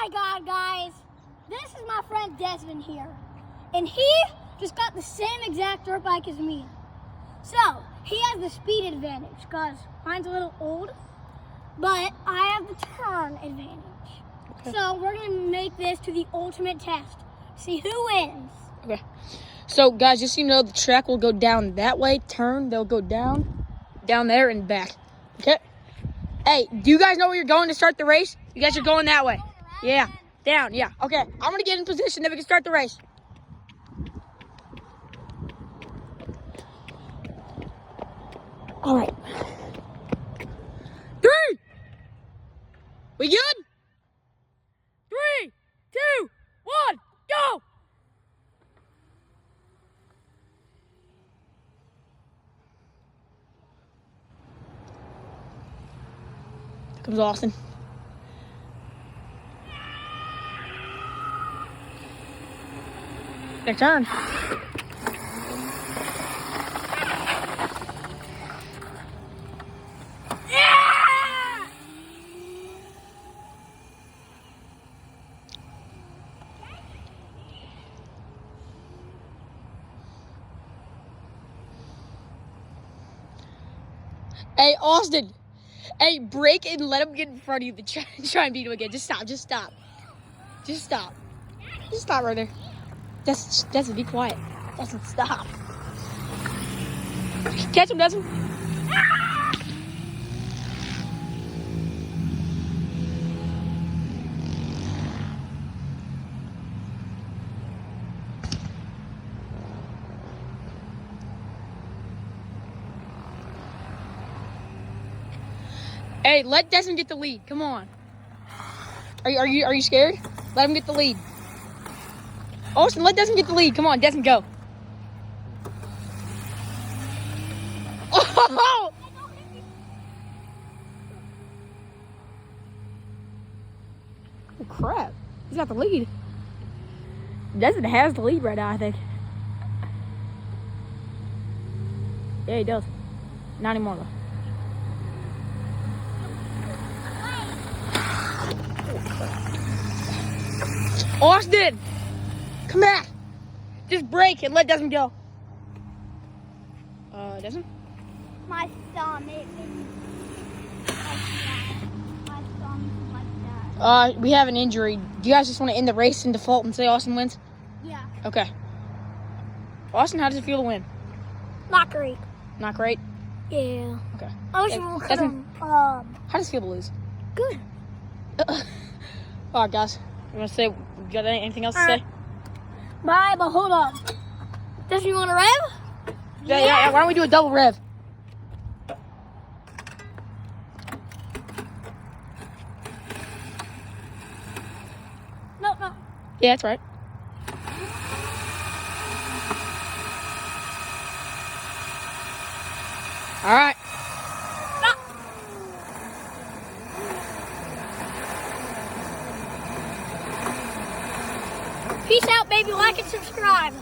my God, guys. This is my friend Desmond here. And he just got the same exact dirt bike as me. So, he has the speed advantage because mine's a little old, but I have the turn advantage. Okay. So, we're going to make this to the ultimate test. See who wins. Okay. So, guys, just so you know, the track will go down that way, turn, they'll go down there, and back. Okay? Hey, do you guys know where you're going to start the race? You guys are going that way. Yeah, down, yeah. Okay, I'm going to get in position, then we can start the race. All right. 3. We good? 3, 2, 1, go! Here comes Austin. Their turn. Hey, Austin. Hey, brake and let him get in front of you. Try and beat him again. Just stop. Just stop. Just stop. Just stop right there. Desmond, be quiet. Desmond, stop. Catch him, Desmond. Hey, let Desmond get the lead. Come on. Are you scared? Let him get the lead. Austin, let Desmond get the lead. Come on, Desmond, go. Oh! Oh, crap. He's got the lead. Desmond has the lead right now, I think. Yeah, he does. Not anymore, though. Austin! Come back! Just brake and let Desmond go. Desmond? My thumb, it like that. My thumb's like that. We have an injury. Do you guys just want to end the race in default and say Austin wins? Yeah. Okay. Austin, how does it feel to win? Not great. Not great? Yeah. Okay. I wish Yeah, we could Desmond, have, how does it feel to lose? good. All right, guys. You want to say, you got anything else to say? Bye, but hold on. Does you want to rev? Yeah. Why don't we do a double rev? No. Yeah, that's right. All right. Stop. Peace out, baby. Like and subscribe.